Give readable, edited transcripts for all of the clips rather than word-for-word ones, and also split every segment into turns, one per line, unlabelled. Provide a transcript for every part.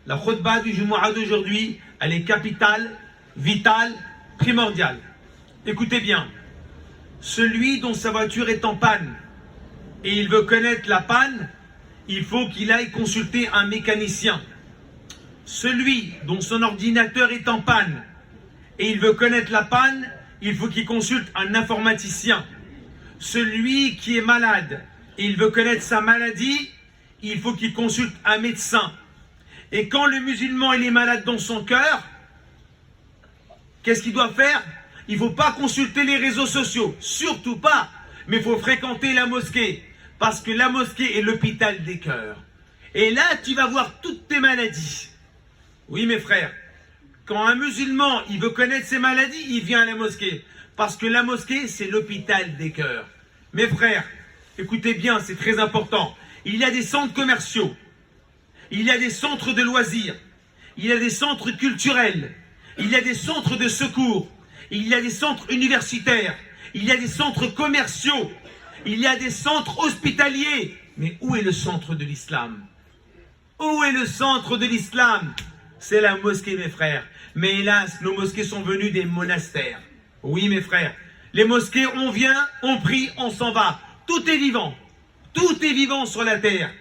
La khutbah du Jumu'ah d'aujourd'hui, elle est capitale, vitale, primordiale. Écoutez bien, celui dont sa voiture est en panne et il veut connaître la panne, il faut qu'il aille consulter un mécanicien. Celui dont son ordinateur est en panne et il veut connaître la panne, il faut qu'il consulte un informaticien. Celui qui est malade et il veut connaître sa maladie, il faut qu'il consulte un médecin. Et quand le musulman il est malade dans son cœur, qu'est-ce qu'il doit faire? Il ne faut pas consulter les réseaux sociaux, surtout pas, mais il faut fréquenter la mosquée, parce que la mosquée est l'hôpital des cœurs. Et là, tu vas voir toutes tes maladies. Oui, mes frères, quand un musulman il veut connaître ses maladies, il vient à la mosquée, parce que la mosquée, c'est l'hôpital des cœurs. Mes frères, écoutez bien, c'est très important. Il y a des centres commerciaux, il y a des centres de loisirs, il y a des centres culturels, il y a des centres de secours, il y a des centres universitaires, il y a des centres commerciaux, il y a des centres hospitaliers. Mais où est le centre de l'islam? Où est le centre de l'islam? C'est la mosquée, mes frères. Mais hélas, nos mosquées sont venues des monastères. Oui, mes frères. Les mosquées, on vient, on prie, on s'en va. Tout est vivant. Tout est vivant sur la terre.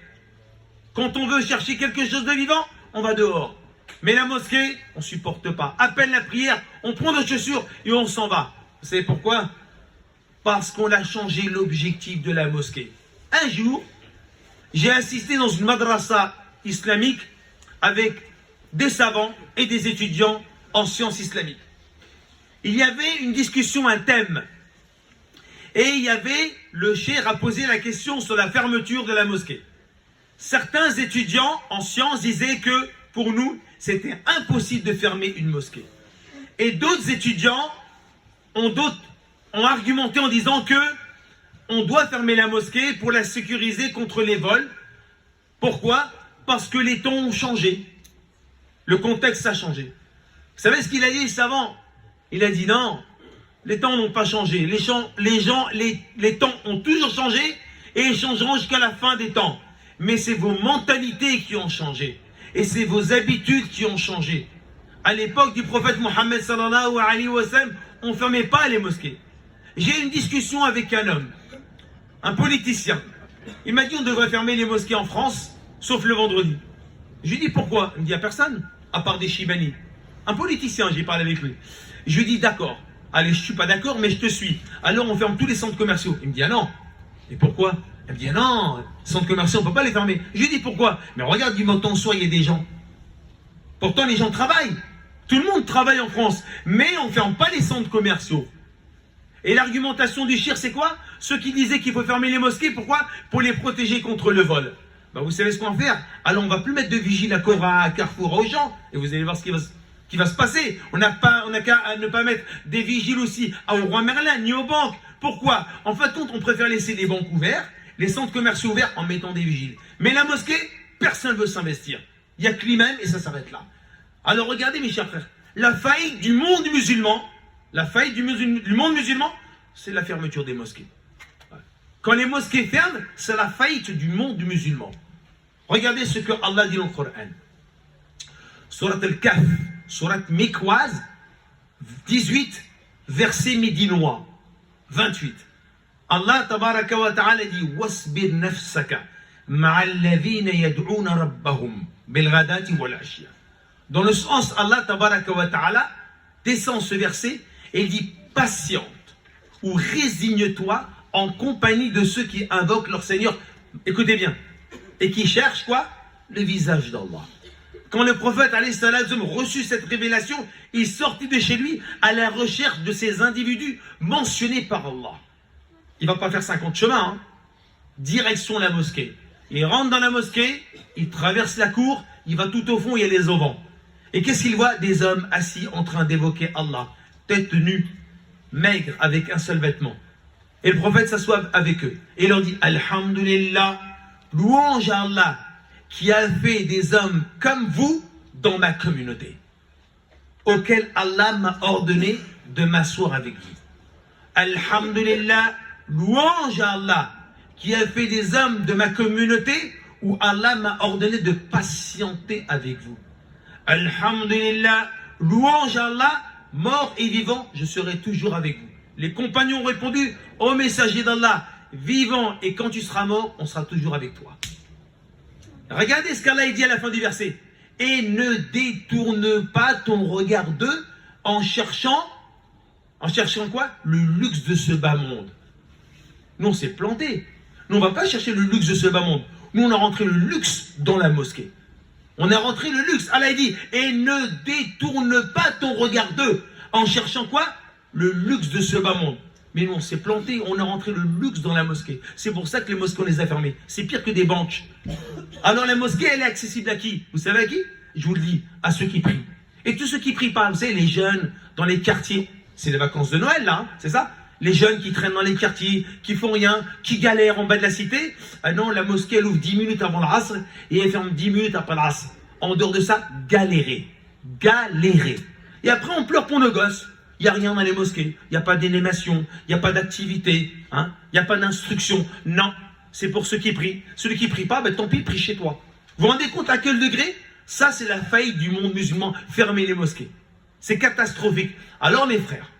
Quand on veut chercher quelque chose de vivant, on va dehors. Mais la mosquée, on ne supporte pas. À peine la prière, on prend nos chaussures et on s'en va. Vous savez pourquoi? Parce qu'on a changé l'objectif de la mosquée. Un jour, j'ai assisté dans une madrasa islamique avec des savants et des étudiants en sciences islamiques. Il y avait une discussion, un thème. Et il y avait, le cheikh a posé la question sur la fermeture de la mosquée. Certains étudiants en sciences disaient que, pour nous, c'était impossible de fermer une mosquée. Et d'autres étudiants ont argumenté en disant que on doit fermer la mosquée pour la sécuriser contre les vols. Pourquoi? Parce que les temps ont changé. Le contexte a changé. Vous savez ce qu'il a dit, le savant? Il a dit non, les temps n'ont pas changé. Les temps ont toujours changé et ils changeront jusqu'à la fin des temps. Mais c'est vos mentalités qui ont changé. Et c'est vos habitudes qui ont changé. À l'époque du prophète Mohammed sallallahu alayhi wa sallam, on ne fermait pas les mosquées. J'ai eu une discussion avec un homme, un politicien. Il m'a dit on devrait fermer les mosquées en France, sauf le vendredi. Je lui ai dit pourquoi? Il me dit à personne, à part des Chibani. Un politicien, j'ai parlé avec lui. Je lui ai dit d'accord. Allez, je ne suis pas d'accord, mais je te suis. Alors on ferme tous les centres commerciaux. Il me dit ah non. Et pourquoi? Il me dit ah non, les centres commerciaux, on ne peut pas les fermer. Je lui ai dit pourquoi? Mais regarde du matin au soir, il y a des gens. Pourtant les gens travaillent. Tout le monde travaille en France. Mais on ne ferme pas les centres commerciaux. Et l'argumentation du shir, c'est quoi? Ceux qui disaient qu'il faut fermer les mosquées, pourquoi? Pour les protéger contre le vol. Ben vous savez ce qu'on va faire? Alors on ne va plus mettre de vigile à Cora, à Carrefour, aux gens. Et vous allez voir ce qui va se passer. On n'a qu'à ne pas mettre des vigiles aussi au Roi Merlin, ni aux banques. Pourquoi? En fait, on préfère laisser les banques ouvertes, les centres commerciaux ouverts en mettant des vigiles. Mais la mosquée, personne ne veut s'investir. Il n'y a que lui-même et ça s'arrête là. Alors regardez mes chers frères, la faillite du monde musulman, du monde musulman, c'est la fermeture des mosquées. Quand les mosquées ferment, c'est la faillite du monde musulman. Regardez ce que Allah dit dans le Coran. Surat al-Kahf, surat mécoise, 18, verset médinois, 28. Allah tabaraka wa ta'ala dit wasbir nafsaka ma'alladhina yad'una rabbahum bilghadati wal ashya. Dans le sens, Allah tabaraka wa ta'ala descend ce verset et il dit patiente ou résigne-toi en compagnie de ceux qui invoquent leur Seigneur. Écoutez bien. Et qui cherchent quoi? Le visage d'Allah. Quand le prophète alayhi salam reçut cette révélation, il sortit de chez lui à la recherche de ces individus mentionnés par Allah. Il ne va pas faire 50 chemins, hein. Direction la mosquée. Il rentre dans la mosquée, il traverse la cour, il va tout au fond, il y a les auvents. Et qu'est-ce qu'il voit? Des hommes assis en train d'évoquer Allah, tête nue, maigre, avec un seul vêtement. Et le prophète s'assoit avec eux et leur dit Alhamdulillah, louange à Allah qui a fait des hommes comme vous dans ma communauté, auquel Allah m'a ordonné de m'asseoir avec vous. Alhamdulillah, louange à Allah qui a fait des hommes de ma communauté où Allah m'a ordonné de patienter avec vous. Alhamdulillah, louange à Allah, mort et vivant, je serai toujours avec vous. Les compagnons ont répondu, ô messager d'Allah, vivant et quand tu seras mort, on sera toujours avec toi. Regardez ce qu'Allah dit à la fin du verset. Et ne détourne pas ton regard d'eux en cherchant quoi? Le luxe de ce bas monde. Nous, on s'est planté. Nous, on ne va pas chercher le luxe de ce bas monde. Nous, on a rentré le luxe dans la mosquée. On a rentré le luxe. Allah dit, et ne détourne pas ton regard d'eux en cherchant quoi? Le luxe de ce bas monde. Mais nous, on s'est planté, on a rentré le luxe dans la mosquée. C'est pour ça que les mosquées, on les a fermées. C'est pire que des banques. Alors la mosquée, elle est accessible à qui? Vous savez à qui? Je vous le dis, à ceux qui prient. Et tous ceux qui prient pas, vous savez, les jeunes dans les quartiers, c'est les vacances de Noël là, hein, c'est ça? Les jeunes qui traînent dans les quartiers, qui font rien, qui galèrent en bas de la cité. Ah non, la mosquée, elle ouvre 10 minutes avant l'Asr et elle ferme 10 minutes après l'Asr. En dehors de ça, galérer. Galérer. Et après, on pleure pour nos gosses. Il n'y a rien dans les mosquées. Il n'y a pas d'élémation. Il n'y a pas d'activité. Hein, il n'y a pas d'instruction. Non, c'est pour ceux qui prient. Celui qui ne prie pas, ben, tant pis, prie chez toi. Vous vous rendez compte à quel degré? Ça, c'est la faillite du monde musulman. Fermer les mosquées. C'est catastrophique. Alors, mes frères,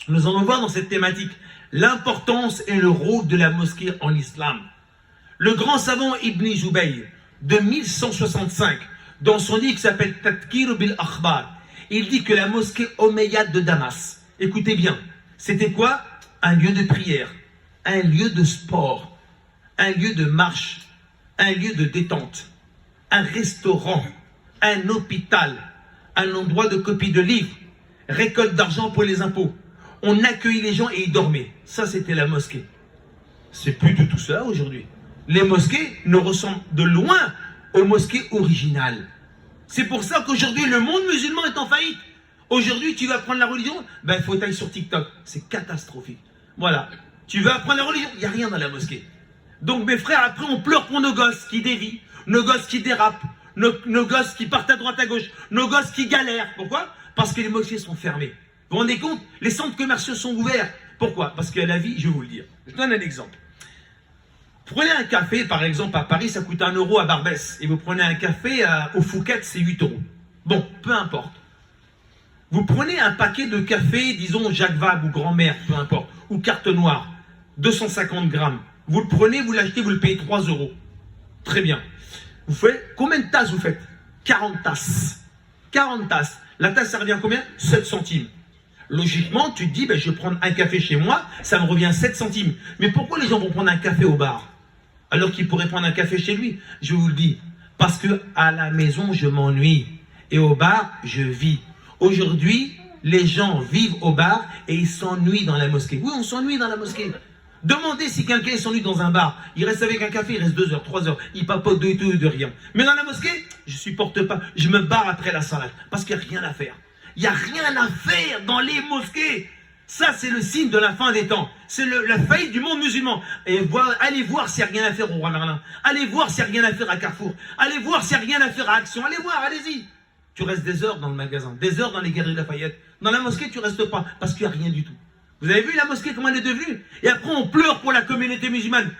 nous allons voir dans cette thématique l'importance et le rôle de la mosquée en islam. Le grand savant Ibn Jubayr, de 1165, dans son livre qui s'appelle Tadkir bil Akhbar, il dit que la mosquée Omeyyade de Damas, écoutez bien, c'était quoi? Un lieu de prière, un lieu de sport, un lieu de marche, un lieu de détente, un restaurant, un hôpital, un endroit de copie de livres, récolte d'argent pour les impôts. On accueillait les gens et ils dormaient. Ça, c'était la mosquée. C'est plus du tout ça aujourd'hui. Les mosquées ne ressemblent de loin aux mosquées originales. C'est pour ça qu'aujourd'hui, le monde musulman est en faillite. Aujourd'hui, tu veux apprendre la religion, ben il faut aller sur TikTok. C'est catastrophique. Voilà. Tu veux apprendre la religion, il n'y a rien dans la mosquée. Donc mes frères, après on pleure pour nos gosses qui dévient, nos gosses qui dérapent, nos gosses qui partent à droite à gauche, nos gosses qui galèrent. Pourquoi? Parce que les mosquées sont fermées. Vous vous rendez compte? Les centres commerciaux sont ouverts. Pourquoi? Parce que la vie, je vais vous le dire. Je donne un exemple. Prenez un café, par exemple, à Paris, ça coûte 1 euro à Barbès. Et vous prenez un café au Fouquet, c'est 8 euros. Bon, peu importe. Vous prenez un paquet de café, disons Jacques Vabre ou Grand-Mère, peu importe, ou Carte Noire, 250 grammes. Vous le prenez, vous l'achetez, vous le payez 3 euros. Très bien. Vous faites, combien de tasses vous faites? 40 tasses. 40 tasses. La tasse, ça revient à combien? 7 centimes. Logiquement, tu te dis, ben, je vais prendre un café chez moi, ça me revient 7 centimes. Mais pourquoi les gens vont prendre un café au bar alors qu'ils pourraient prendre un café chez lui? Je vous le dis, parce que à la maison, je m'ennuie. Et au bar, je vis. Aujourd'hui, les gens vivent au bar et ils s'ennuient dans la mosquée. Oui, on s'ennuie dans la mosquée. Demandez si quelqu'un s'ennuie dans un bar. Il reste avec un café, il reste 2 heures, 3 heures. Il papote de tout et de rien. Mais dans la mosquée, je supporte pas. Je me barre après la salade parce qu'il n'y a rien à faire. Il n'y a rien à faire dans les mosquées. Ça, c'est le signe de la fin des temps. C'est la faillite du monde musulman. Et allez voir s'il n'y a rien à faire au Roi Merlin. Allez voir s'il n'y a rien à faire à Carrefour. Allez voir s'il n'y a rien à faire à Action. Allez voir, allez-y. Tu restes des heures dans le magasin, des heures dans les galeries Lafayette. Dans la mosquée, tu ne restes pas parce qu'il n'y a rien du tout. Vous avez vu la mosquée, comment elle est devenue? Et après, on pleure pour la communauté musulmane.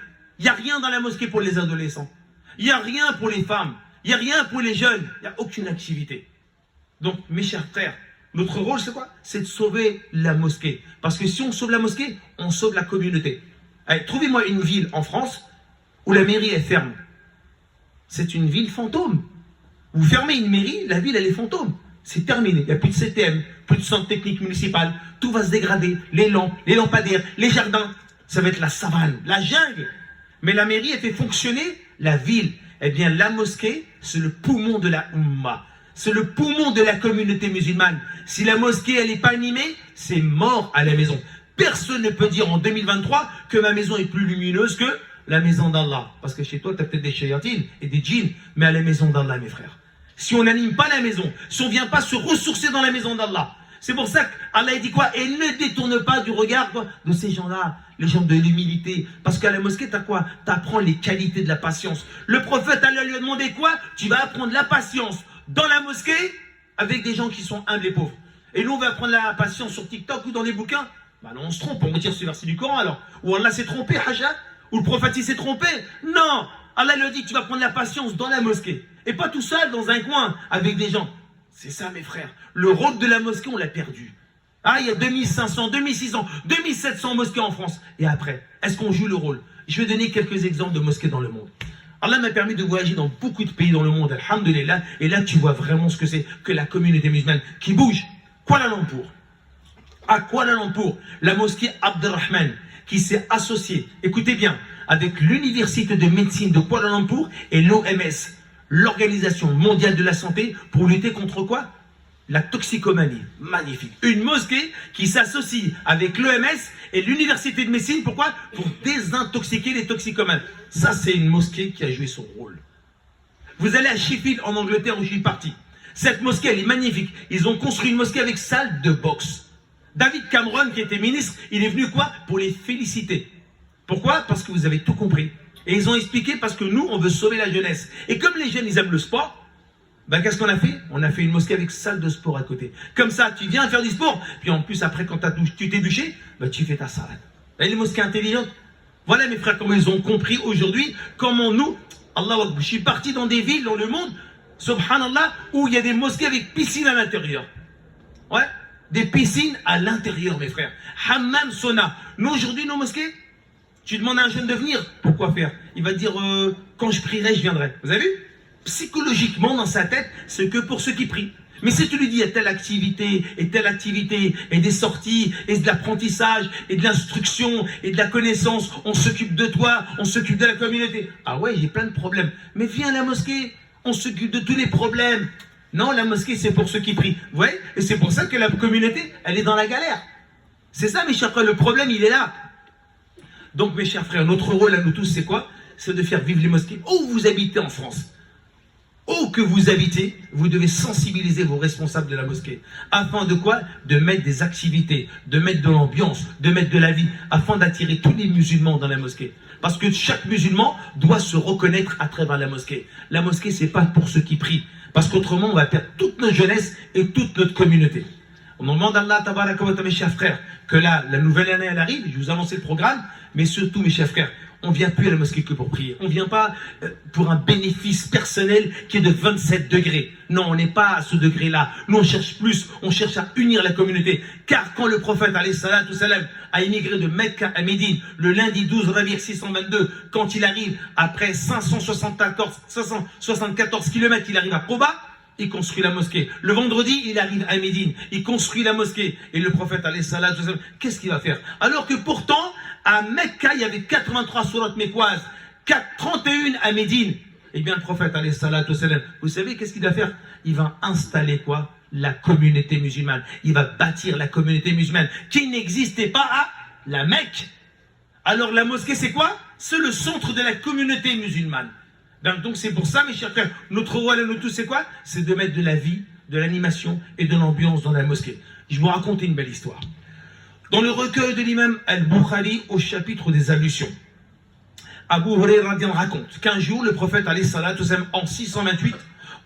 Il n'y a rien dans la mosquée pour les adolescents. Il n'y a rien pour les femmes. Il n'y a rien pour les jeunes. Il n'y a aucune activité. Donc, mes chers frères, notre rôle, c'est quoi? C'est de sauver la mosquée. Parce que si on sauve la mosquée, on sauve la communauté. Allez, trouvez-moi une ville en France où la mairie est ferme. C'est une ville fantôme. Vous fermez une mairie, la ville, elle est fantôme. C'est terminé. Il n'y a plus de CTM, plus de centre technique municipal. Tout va se dégrader. Les lampes, les lampadaires, les jardins. Ça va être la savane, la jungle. Mais la mairie, elle fait fonctionner la ville. Eh bien, la mosquée, c'est le poumon de la Ummah. C'est le poumon de la communauté musulmane. Si la mosquée, elle n'est pas animée, c'est mort à la maison. Personne ne peut dire en 2023 que ma maison est plus lumineuse que la maison d'Allah. Parce que chez toi, tu as peut-être des shayatines et des djinns, mais à la maison d'Allah, mes frères. Si on n'anime pas la maison, si on ne vient pas se ressourcer dans la maison d'Allah, c'est pour ça qu'Allah dit quoi? Et ne détourne pas du regard de ces gens-là, les gens de l'humilité. Parce qu'à la mosquée, tu as quoi? Tu apprends les qualités de la patience. Le prophète, Allah lui a demandé quoi? Tu vas apprendre la patience dans la mosquée avec des gens qui sont humbles et pauvres. Et nous, on va apprendre la patience sur TikTok ou dans les bouquins. Bah non, on se trompe, on retire ce verset du Coran alors. Ou Allah s'est trompé, Haja? Ou le prophète s'est trompé? Non! Allah lui dit que tu vas prendre la patience dans la mosquée. Et pas tout seul dans un coin avec des gens. C'est ça, mes frères. Le rôle de la mosquée, on l'a perdu. Ah, il y a 2500, 2600, 2700 mosquées en France. Et après, est-ce qu'on joue le rôle? Je vais donner quelques exemples de mosquées dans le monde. Allah m'a permis de voyager dans beaucoup de pays dans le monde, alhamdoulilah. Et là, tu vois vraiment ce que c'est que la communauté musulmane qui bouge. Kuala Lumpur. À Kuala Lumpur, la mosquée Abdelrahman, qui s'est associée, écoutez bien, avec l'université de médecine de Kuala Lumpur et l'OMS, l'Organisation mondiale de la santé, pour lutter contre quoi? La toxicomanie. Magnifique. Une mosquée qui s'associe avec l'OMS et l'université de médecine. Pourquoi? Pour désintoxiquer les toxicomanes. Ça, c'est une mosquée qui a joué son rôle. Vous allez à Sheffield, en Angleterre, où je suis parti. Cette mosquée, elle est magnifique. Ils ont construit une mosquée avec salle de boxe. David Cameron, qui était ministre, il est venu quoi? Pour les féliciter. Pourquoi? Parce que vous avez tout compris. Et ils ont expliqué parce que nous, on veut sauver la jeunesse. Et comme les jeunes, ils aiment le sport, ben, qu'est-ce qu'on a fait? On a fait une mosquée avec salle de sport à côté. Comme ça, tu viens faire du sport, puis en plus, après, quand tu t'es douché, ben, tu fais ta salade. Et les mosquées intelligentes. Voilà, mes frères, comment ils ont compris aujourd'hui, comment nous, Allah, je suis parti dans des villes dans le monde, subhanallah, où il y a des mosquées avec piscine à l'intérieur. Ouais, des piscines à l'intérieur, mes frères. Hammam, sauna. Nous, aujourd'hui, nos mosquées, tu demandes à un jeune de venir, pourquoi faire? Il va dire, quand je prierai, je viendrai. Vous avez vu? Psychologiquement, dans sa tête, c'est que pour ceux qui prient. Mais si tu lui dis, il y a telle activité, et des sorties, et de l'apprentissage, et de l'instruction, et de la connaissance, on s'occupe de toi, on s'occupe de la communauté. Ah ouais, j'ai plein de problèmes. Mais viens à la mosquée, on s'occupe de tous les problèmes. Non, la mosquée, c'est pour ceux qui prient. Vous voyez? Et c'est pour ça que la communauté, elle est dans la galère. C'est ça, mes chers frères, le problème, il est là. Donc, mes chers frères, notre rôle à nous tous, c'est quoi? C'est de faire vivre les mosquées. Où vous habitez en France, où que vous habitez, vous devez sensibiliser vos responsables de la mosquée. Afin de quoi? De mettre des activités, de mettre de l'ambiance, de mettre de la vie, afin d'attirer tous les musulmans dans la mosquée. Parce que chaque musulman doit se reconnaître à travers la mosquée. La mosquée, c'est pas pour ceux qui prient. Parce qu'autrement, on va perdre toute notre jeunesse et toute notre communauté. On demande à Allah, tabaraka wa ta'ala, mes chers frères, que là, la nouvelle année, elle arrive, je vous annonce le programme, mais surtout, mes chers frères, on ne vient plus à la mosquée que pour prier. On ne vient pas pour un bénéfice personnel qui est de 27 degrés. Non, on n'est pas à ce degré-là. Nous, on cherche plus. On cherche à unir la communauté. Car quand le prophète, alayhi salatu salam, a immigré de Mecca à Médine, le lundi 12 Rabi' 622, quand il arrive, après 574 km, il arrive à Koba, il construit la mosquée. Le vendredi, il arrive à Médine, il construit la mosquée. Et le prophète, alayhi salatu salam, qu'est-ce qu'il va faire? Alors que pourtant, à Mecca, il y avait 83 sourates mécoises, 31 à Médine. Eh bien, le prophète, alayhi salatu salam, vous savez qu'est-ce qu'il va faire? Il va installer quoi? La communauté musulmane. Il va bâtir la communauté musulmane qui n'existait pas à la Mecque. Alors, la mosquée, c'est quoi? C'est le centre de la communauté musulmane. Donc, c'est pour ça, mes chers frères, notre rôle à nous tous, c'est quoi? C'est de mettre de la vie, de l'animation et de l'ambiance dans la mosquée. Je vais vous raconter une belle histoire. Dans le recueil de l'imam Al-Bukhari, au chapitre des ablutions, Abu Huraira raconte qu'un jour, le prophète, alayhi salatu wassalam, en 628,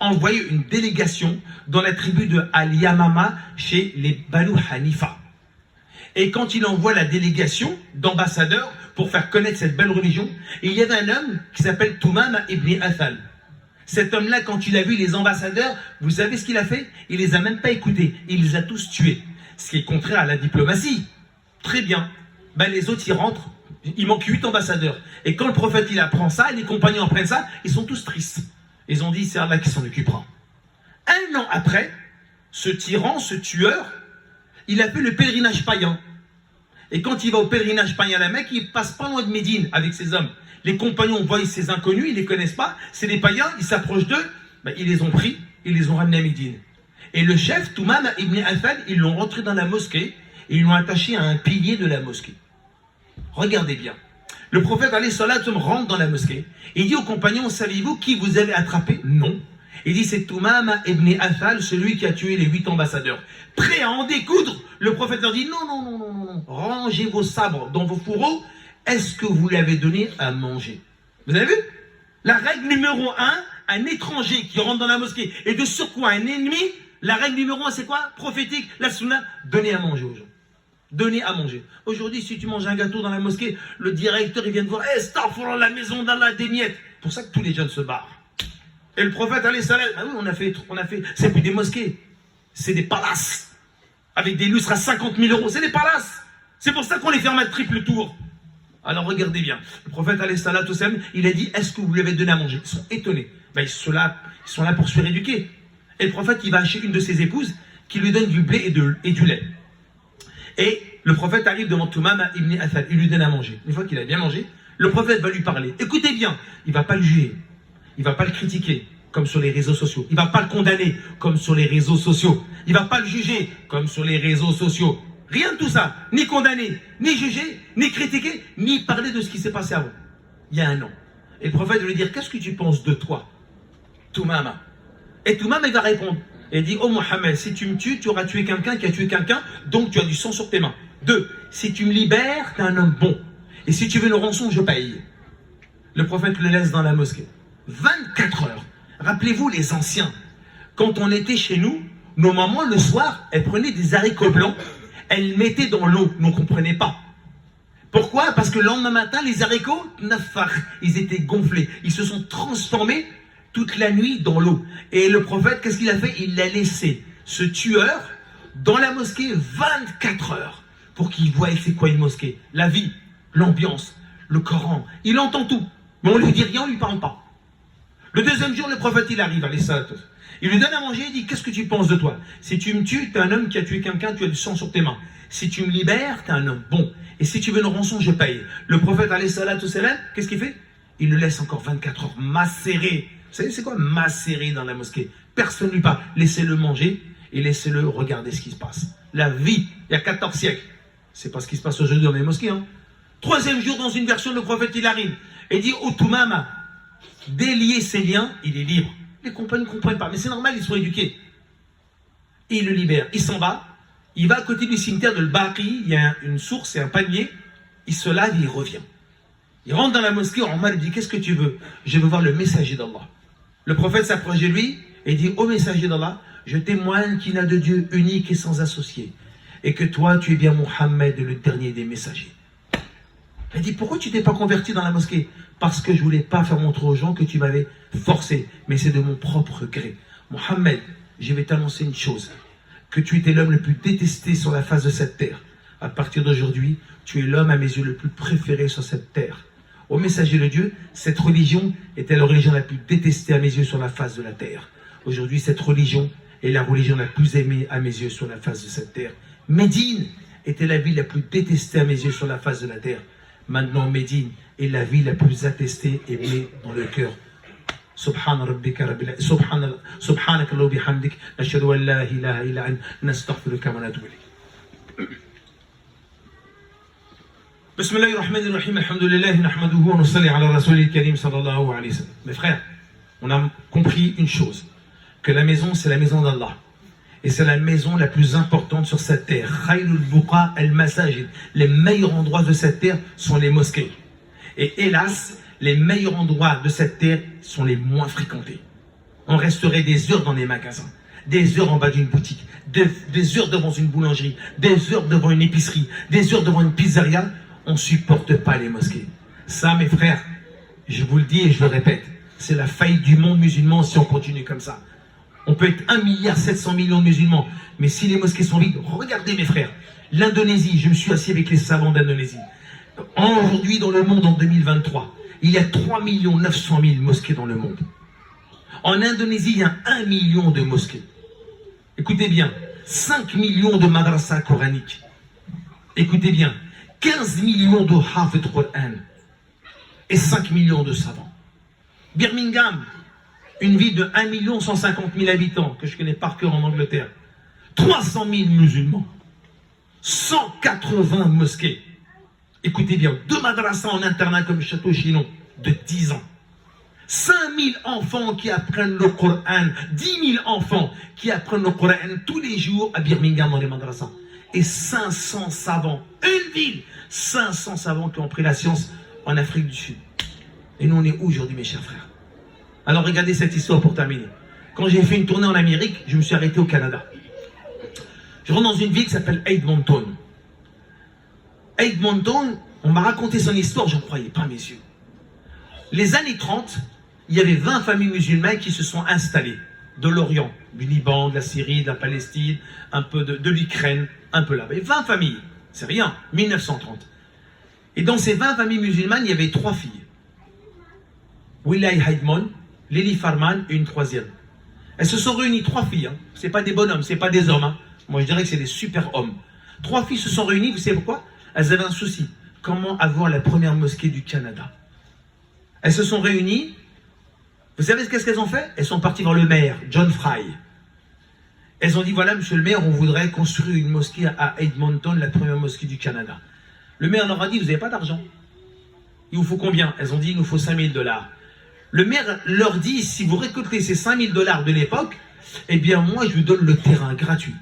envoyait une délégation dans la tribu de Al-Yamama chez les Banu Hanifa. Et quand il envoie la délégation d'ambassadeurs pour faire connaître cette belle religion, il y avait un homme qui s'appelle Thumama ibn Athal. Cet homme-là, quand il a vu les ambassadeurs, vous savez ce qu'il a fait? Il les a même pas écoutés, il les a tous tués. Ce qui est contraire à la diplomatie. Très bien. Ben, les autres, ils rentrent, il manque 8 ambassadeurs. Et quand le prophète, il apprend ça, les compagnons apprennent ça, ils sont tous tristes. Ils ont dit, c'est Allah qui s'en occupera. Un an après, ce tyran, ce tueur, il a fait le pèlerinage païen. Et quand il va au pèlerinage païen à la Mecque, il passe pas loin de Médine avec ses hommes. Les compagnons voient ces inconnus, ils les connaissent pas, c'est des païens, ils s'approchent d'eux, ben, ils les ont pris, ils les ont ramenés à Médine. Et le chef, Thumama ibn Athal, ils l'ont rentré dans la mosquée et ils l'ont attaché à un pilier de la mosquée. Regardez bien. Le prophète, alayhi salatu wassalam, rentre dans la mosquée. Il dit aux compagnons, savez-vous qui vous avez attrapé? Non. Il dit, c'est Thumama ibn Athal, celui qui a tué les 8 ambassadeurs. Prêt à en découdre, le prophète leur dit, non. Rangez vos sabres dans vos fourreaux. Est-ce que vous lui avez donné à manger? Vous avez vu? La règle numéro 1, un étranger qui rentre dans la mosquée et de surcroît un ennemi, la règle numéro 1, c'est quoi? Prophétique, la sunna, donner à manger aux gens. Donner à manger. Aujourd'hui, si tu manges un gâteau dans la mosquée, le directeur, il vient te voir, Astaghfirullah, la maison d'Allah, des miettes. C'est pour ça que tous les jeunes se barrent. Et le prophète, alayhi salam, ah oui, on a fait, c'est plus des mosquées, c'est des palaces, avec des lustres à 50 000 euros, c'est des palaces. C'est pour ça qu'on les ferme à triple tour. Alors regardez bien, le prophète, alayhi salam, il a dit, est-ce que vous lui avez donné à manger? Ils sont étonnés. Ben, ils sont là pour se faire éduquer. Et le prophète, il va chez une de ses épouses, qui lui donne du blé et du lait. Et le prophète arrive devant Toumama ibn Athal, il lui donne à manger. Une fois qu'il a bien mangé, le prophète va lui parler. Écoutez bien, il ne va pas le juger, il ne va pas le critiquer, comme sur les réseaux sociaux. Il ne va pas le condamner, comme sur les réseaux sociaux. Il ne va pas le juger, comme sur les réseaux sociaux. Rien de tout ça, ni condamner, ni juger, ni critiquer, ni parler de ce qui s'est passé avant, il y a un an. Et le prophète va lui dire, qu'est-ce que tu penses de toi, Toumama? Et Toumama, il va répondre. Et il dit, oh Mohamed, si tu me tues, tu auras tué quelqu'un qui a tué quelqu'un, donc tu as du sang sur tes mains. 2. Si tu me libères, tu es un homme bon. Et si tu veux une rançon, je paye. Le prophète le laisse dans la mosquée. 24 heures. Rappelez-vous les anciens. Quand on était chez nous, nos mamans, le soir, elles prenaient des haricots blancs, elles mettaient dans l'eau, nous on ne comprenait pas. Pourquoi? Parce que le lendemain matin, les haricots, ils étaient gonflés. Ils se sont transformés toute la nuit dans l'eau. Et le prophète, qu'est-ce qu'il a fait? Il l'a laissé, ce tueur, dans la mosquée 24 heures pour qu'il voie c'est quoi une mosquée. La vie, l'ambiance, le Coran. Il entend tout. Mais on lui dit rien, on lui parle pas. Le deuxième jour, le prophète, il arrive, il lui donne à manger, il dit, qu'est-ce que tu penses de toi? Si tu me tues, tu es un homme qui a tué quelqu'un, tu as du sang sur tes mains. Si tu me libères, tu es un homme bon. Et si tu veux une rançon, je paye. Le prophète, qu'est-ce qu'il fait? Il le laisse encore 24 heures macérer. Vous savez, c'est quoi macérer dans la mosquée? Personne ne lui parle. Laissez-le manger et laissez-le regarder ce qui se passe. La vie, il y a 14 siècles. C'est pas ce qui se passe aujourd'hui dans les mosquées. Hein. Troisième jour, dans une version, le prophète, il arrive et dit, oh Toumama, délier ses liens, il est libre. Les compagnons ne comprennent pas, mais c'est normal, ils sont éduqués. Il le libère, il s'en va, il va à côté du cimetière de Baqi, il y a une source et un panier, il se lave et il revient. Il rentre dans la mosquée, Omar lui dit, qu'est-ce que tu veux? Je veux voir le messager d'Allah. Le prophète s'approche de lui et dit, ô messager d'Allah, je témoigne qu'il n'a de Dieu unique et sans associé, et que toi, tu es bien Mohammed, le dernier des messagers. Il dit, pourquoi tu t'es pas converti dans la mosquée? Parce que je voulais pas faire montrer aux gens que tu m'avais forcé, mais c'est de mon propre gré. Mohammed, je vais t'annoncer une chose, que tu étais l'homme le plus détesté sur la face de cette terre. À partir d'aujourd'hui, tu es l'homme à mes yeux le plus préféré sur cette terre. Ô messager de Dieu, cette religion était la religion la plus détestée à mes yeux sur la face de la terre. Aujourd'hui, cette religion est la religion la plus aimée à mes yeux sur la face de cette terre. Médine était la ville la plus détestée à mes yeux sur la face de la terre. Maintenant, Médine est la ville la plus attestée et aimée dans le cœur. Subhanaka wa bihamdik, nashhadu an la ilaha illa anta, nastaghfiruka wa natubu ilayk. Bismillahir Rahmanir Rahim, alhamdulillah, nahmaduhu wa nusalli ala rasulil karim sallallahu alayhi wa sallam. Mes frères, on a compris une chose, que la maison, c'est la maison d'Allah. Et c'est la maison la plus importante sur cette terre. Khayrul buqa al-masajid. Les meilleurs endroits de cette terre sont les mosquées. Et hélas, les meilleurs endroits de cette terre sont les moins fréquentés. On resterait des heures dans les magasins, des heures en bas d'une boutique, des heures devant une boulangerie, des heures devant une épicerie, des heures devant une pizzeria. On ne supporte pas les mosquées. Ça, mes frères, je vous le dis et je le répète, c'est la faillite du monde musulman si on continue comme ça. On peut être 1,7 milliard de musulmans, mais si les mosquées sont vides, regardez mes frères, l'Indonésie, je me suis assis avec les savants d'Indonésie. Aujourd'hui, dans le monde, en 2023, il y a 3,9 millions de mosquées dans le monde. En Indonésie, il y a 1 million de mosquées. Écoutez bien, 5 millions de madrasas coraniques. Écoutez bien, 15 millions de hafid Qur'an et 5 millions de savants. Birmingham, une ville de 1 150 000 habitants, que je connais par cœur en Angleterre. 300 000 musulmans. 180 mosquées. Écoutez bien, 2 madrasas en internat comme Château Chinon, de 10 ans. 5 000 enfants qui apprennent le Coran. 10 000 enfants qui apprennent le Coran tous les jours à Birmingham dans les madrasas. Et 500 savants. Une ville. 500 savants qui ont pris la science en Afrique du Sud. Et nous, on est où aujourd'hui, mes chers frères? Alors regardez cette histoire pour terminer. Quand j'ai fait une tournée en Amérique, je me suis arrêté au Canada. Je rentre dans une ville qui s'appelle Edmonton. Edmonton, on m'a raconté son histoire, je n'en croyais pas mes yeux. Les années 30, il y avait 20 familles musulmanes qui se sont installées de l'Orient, du Liban, de la Syrie, de la Palestine, un peu de l'Ukraine, un peu là-bas. 20 familles, c'est rien, 1930. Et dans ces 20 familles musulmanes, il y avait 3 filles. Wilay Haidmon, Lily Farman et une troisième. Elles se sont réunies, 3 filles. Hein. Ce n'est pas des bonhommes, ce n'est pas des hommes. Hein. Moi, je dirais que c'est des super hommes. 3 filles se sont réunies, vous savez pourquoi? Elles avaient un souci. Comment avoir la première mosquée du Canada? Elles se sont réunies. Vous savez qu'est-ce qu'elles ont fait? Elles sont parties voir le maire, John Fry. Elles ont dit, voilà, monsieur le maire, on voudrait construire une mosquée à Edmonton, la première mosquée du Canada. Le maire leur a dit, vous n'avez pas d'argent. Il vous faut combien? Elles ont dit, il nous faut 5 000 $. Le maire leur dit, si vous récoltez ces 5 000 $ de l'époque, eh bien moi, je vous donne le terrain gratuit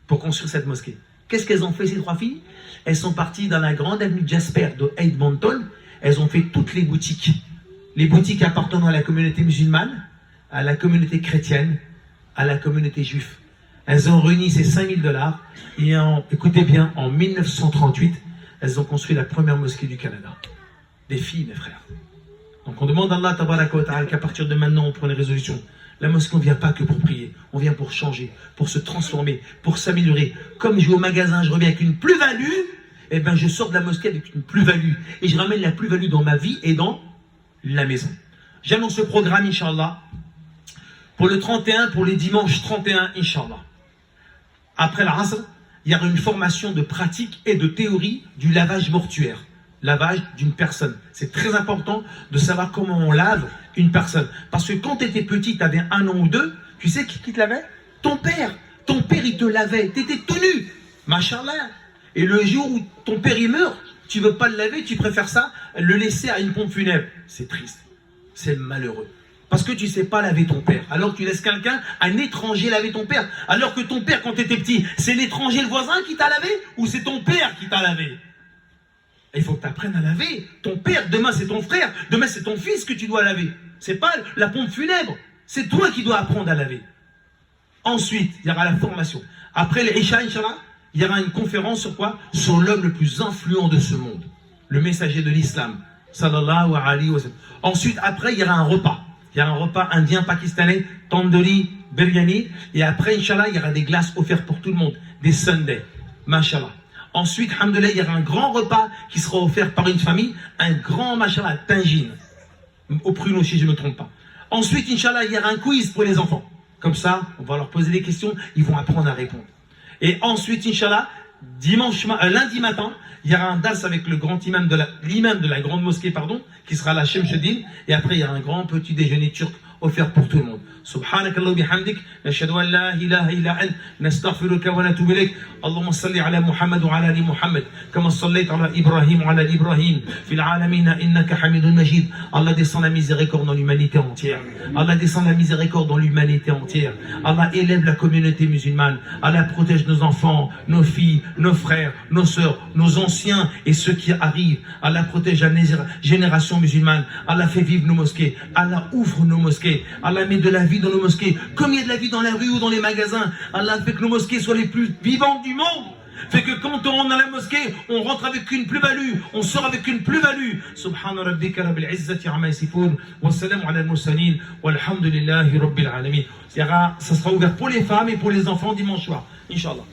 pour construire cette mosquée. Qu'est-ce qu'elles ont fait, ces 3 filles? Elles sont parties dans la grande avenue Jasper de Edmonton. Elles ont fait toutes les boutiques appartenant à la communauté musulmane, à la communauté chrétienne, à la communauté juive. Elles ont réuni ces 5 000 $ et écoutez bien, en 1938, elles ont construit la première mosquée du Canada. Des filles, mes frères. Donc on demande à Allah tabaraka wa ta'ala qu'à partir de maintenant, on prend les résolutions. La mosquée, on ne vient pas que pour prier, on vient pour changer, pour se transformer, pour s'améliorer. Comme je vais au magasin, je reviens avec une plus-value, eh bien je sors de la mosquée avec une plus-value. Et je ramène la plus-value dans ma vie et dans la maison. J'annonce ce programme, Inch'Allah, pour le 31, pour les dimanches 31, Inch'Allah. Après la Asr, il y aura une formation de pratique et de théorie du lavage mortuaire. Lavage d'une personne. C'est très important de savoir comment on lave une personne. Parce que quand tu étais petit, tu avais 1 an ou 2, tu sais qui te lavait? Ton père. Ton père, il te lavait. Tu étais tout nu. Machallah. Et le jour où ton père, il meurt, tu ne veux pas le laver, tu préfères ça, le laisser à une pompe funèbre. C'est triste. C'est malheureux. Parce que tu ne sais pas laver ton père. Alors tu laisses quelqu'un, un étranger, laver ton père. Alors que ton père, quand tu étais petit, c'est l'étranger, le voisin qui t'a lavé? Ou c'est ton père qui t'a lavé? Il faut que tu apprennes à laver. Ton père, demain c'est ton frère, demain c'est ton fils que tu dois laver. C'est pas la pompe funèbre. C'est toi qui dois apprendre à laver. Ensuite, il y aura la formation. Après les Isha, Inch'Allah, il y aura une conférence sur quoi? Sur l'homme le plus influent de ce monde. Le messager de l'islam. Sallallahu alayhi wa sallam. Ensuite, après, il y aura un repas. Il y a un repas indien, pakistanais, tandoori, biryani. Et après, Inch'Allah, il y aura des glaces offertes pour tout le monde. Des sundaes. Mashallah. Ensuite, alhamdoulilah, il y aura un grand repas qui sera offert par une famille. Un grand, mashallah, tangine. Au pruneau, si je ne me trompe pas. Ensuite, Inch'Allah, il y aura un quiz pour les enfants. Comme ça, on va leur poser des questions. Ils vont apprendre à répondre. Et ensuite, Inch'Allah, lundi matin, il y aura un das avec le grand imam l'imam de la grande mosquée, qui sera la Shemseddin. Et après, il y aura un grand petit déjeuner turc offert pour tout le monde. Subhanakallah bihamdik, nashhadu an la ilaha illa ant, nastaghfiruka wa natubu ilayk. Allahumma salli ala Muhammad wa ala ali Muhammad, kama sallayta ala Ibrahim wa ala ali Ibrahim, fil alamina innaka hamidun majid. Allah descend la miséricorde dans l'humanité entière. Allah descend la miséricorde dans l'humanité entière. Allah élève la communauté musulmane. Allah protège nos enfants, nos filles, nos frères, nos sœurs, nos anciens et ceux qui arrivent. Allah protège la génération musulmane. Allah fait vivre nos mosquées. Allah ouvre nos mosquées. Allah met de la vie dans nos mosquées. Comme il y a de la vie dans la rue ou dans les magasins, Allah fait que nos mosquées soient les plus vivantes du monde. Fait que quand on rentre dans la mosquée, on rentre avec une plus-value, on sort avec une plus-value. Subhana rabbika rabbil izzati amma yasifun, wa salamun ala al-mursalin, walhamdulillahi rabbil alamin. Ça sera ouvert pour les femmes et pour les enfants dimanche soir, Inch'Allah.